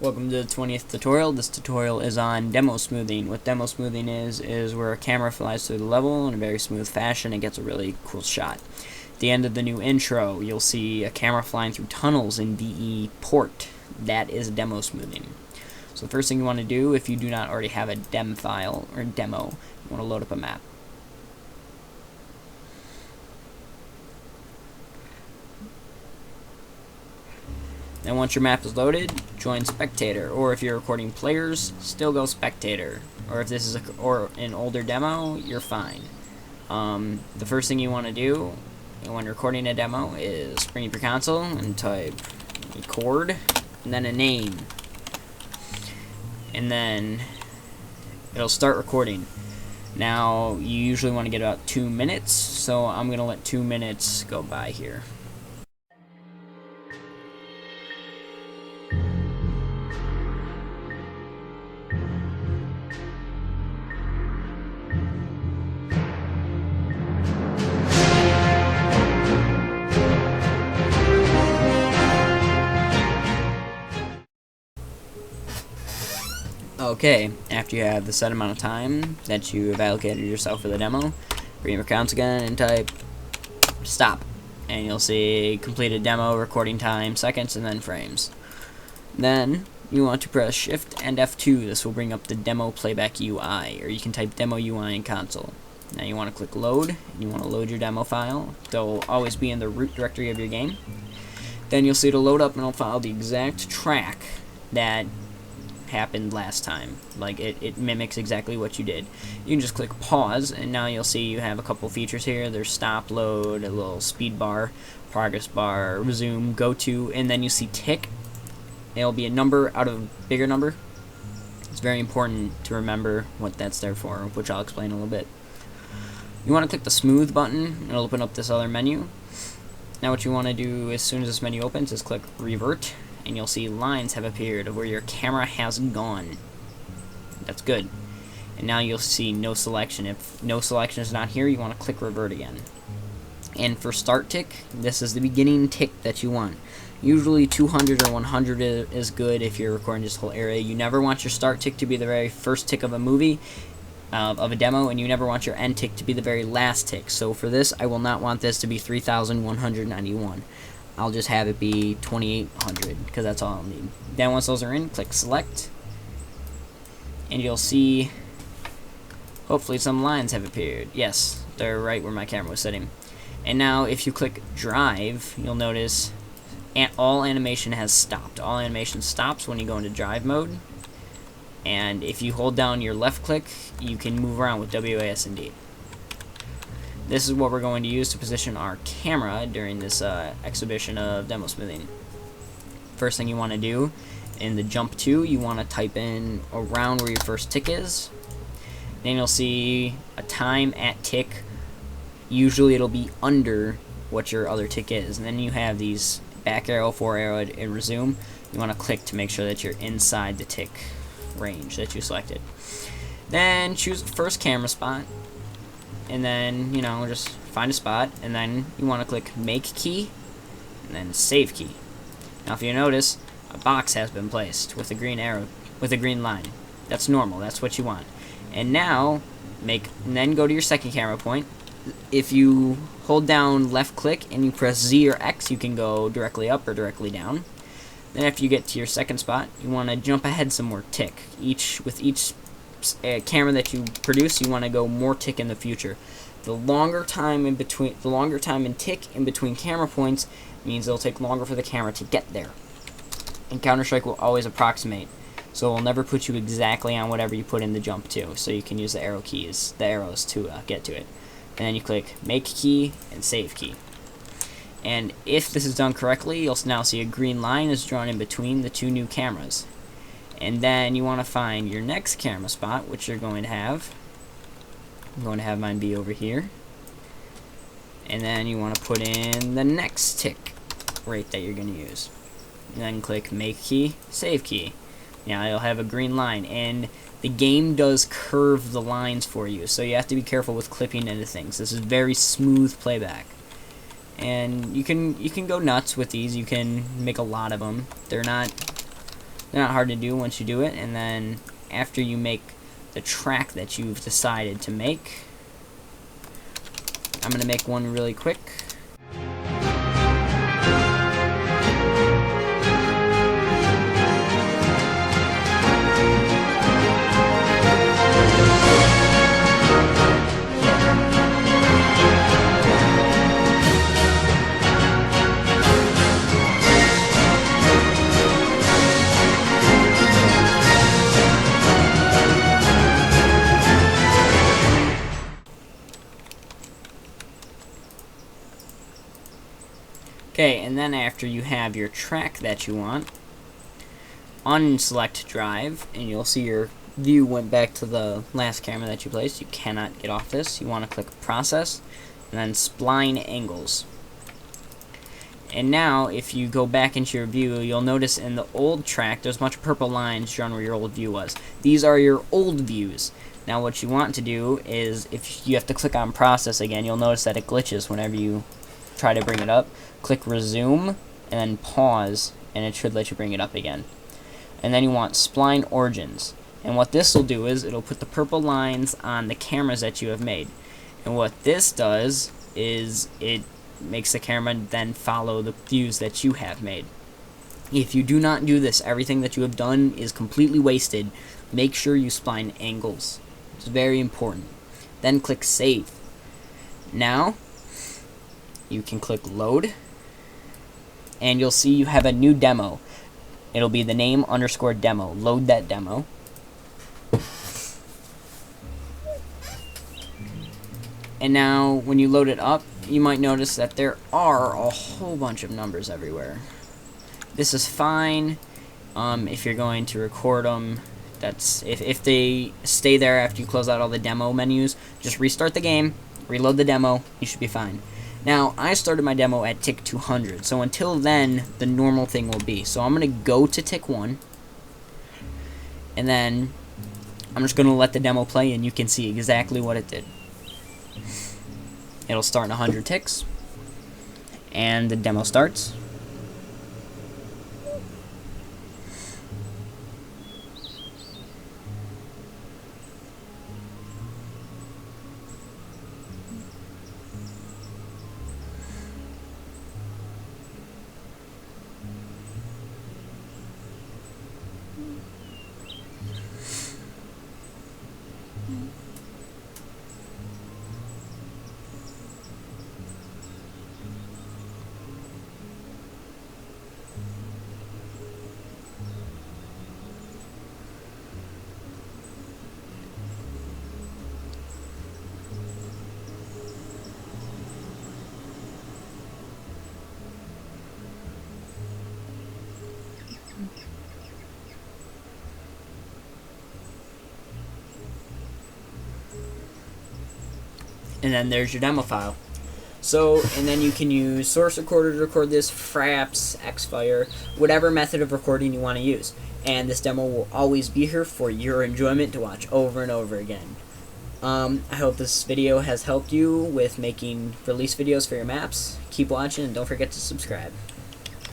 Welcome to the 20th tutorial. This tutorial is on demo smoothing. What demo smoothing is where a camera flies through the level in a very smooth fashion and gets a really cool shot. At the end of the new intro, you'll see a camera flying through tunnels in DE port. That is demo smoothing. So the first thing you want to do, if you do not already have a dem file or demo, you want to load up a map. And once your map is loaded, join spectator, or if you're recording players, still go spectator. Or if this is an older demo, you're fine. The first thing you want to do when recording a demo is bring up your console and type record, and then a name. And then it'll start recording. Now, you usually want to get about 2 minutes, so I'm going to let 2 minutes go by here. Okay, after you have the set amount of time that you have allocated yourself for the demo, bring up your console again and type stop. And you'll see completed demo, recording time, seconds, and then frames. Then you want to press Shift and F2. This will bring up the demo playback UI, or you can type demo UI in console. Now you want to click load, and you want to load your demo file. They'll always be in the root directory of your game. Then you'll see it'll load up and it'll follow the exact track that happened last time. Like it mimics exactly what you did. You can just click pause, and now you'll see you have a couple features here. There's stop, load, a little speed bar, progress bar, resume, go to, and then you see tick. It'll be a number out of a bigger number. It's very important to remember what that's there for, which I'll explain in a little bit. You want to click the smooth button. It'll open up this other menu. Now what you want to do as soon as this menu opens is click revert, and you'll see lines have appeared of where your camera has gone. That's good. And now you'll see no selection. If no selection is not here, you want to click revert again. And for start tick, this is the beginning tick that you want. Usually 200 or 100 is good if you're recording this whole area. You never want your start tick to be the very first tick of a movie, of a demo, and you never want your end tick to be the very last tick. So for this, I will not want this to be 3,191. I'll just have it be 2,800, because that's all I'll need. Then once those are in, click select, and you'll see hopefully some lines have appeared. Yes, they're right where my camera was sitting. And now if you click drive, you'll notice all animation has stopped. All animation stops when you go into drive mode, and if you hold down your left click, you can move around with WASD. This is what we're going to use to position our camera during this exhibition of demo smoothing. First thing you want to do, in the jump to, you want to type in around where your first tick is. Then you'll see a time at tick. Usually it'll be under what your other tick is. And then you have these back arrow, fore arrow, and resume. You want to click to make sure that you're inside the tick range that you selected. Then choose the first camera spot. And then, just find a spot, and then you want to click make key, and then save key. Now if you notice, a box has been placed with a green arrow, with a green line. That's normal, that's what you want. And now, then go to your second camera point. If you hold down left click and you press Z or X, you can go directly up or directly down. Then after you get to your second spot, you want to jump ahead some more tick. With each camera that you produce, you want to go more tick in the future. The longer time in tick in between camera points means it'll take longer for the camera to get there. And Counter-Strike will always approximate, so it will never put you exactly on whatever you put in the jump to. So you can use the arrows to get to it. And then you click make key and save key. And if this is done correctly, you'll now see a green line is drawn in between the two new cameras. And then you want to find your next camera spot, which you're going to have. I'm going to have mine be over here. And then you want to put in the next tick rate that you're going to use. And then click make key, save key. Now you'll have a green line, and the game does curve the lines for you, so you have to be careful with clipping into things. This is very smooth playback. And you can go nuts with these. You can make a lot of them. They're They're not hard to do once you do it, and then after you make the track that you've decided to make, I'm going to make one really quick. Okay, and then after you have your track that you want, unselect drive, and you'll see your view went back to the last camera that you placed. You cannot get off this. You want to click process, and then spline angles. And now, if you go back into your view, you'll notice in the old track, there's a bunch of purple lines drawn where your old view was. These are your old views. Now what you want to do is, if you have to click on process again, you'll notice that it glitches whenever you try to bring it up. Click resume and then pause, and it should let you bring it up again. And then you want Spline Origins, and what this will do is it'll put the purple lines on the cameras that you have made. And what this does is it makes the camera then follow the views that you have made. If you do not do this, everything that you have done is completely wasted. Make sure you spline angles. It's very important. Then click save. Now you can click load, and you'll see you have a new demo. It'll be the name _ demo. Load that demo. And now when you load it up, you might notice that there are a whole bunch of numbers everywhere. This is fine if you're going to record them. That's if they stay there after you close out all the demo menus. Just restart the game, reload the demo, you should be fine. Now, I started my demo at tick 200, so until then, the normal thing will be. So I'm going to go to tick 1, and then I'm just going to let the demo play, and you can see exactly what it did. It'll start in 100 ticks, and the demo starts. And then there's your demo file. So, and then you can use source recorder to record this, Fraps, Xfire, whatever method of recording you want to use. And this demo will always be here for your enjoyment to watch over and over again. I hope this video has helped you with making release videos for your maps. Keep watching and don't forget to subscribe.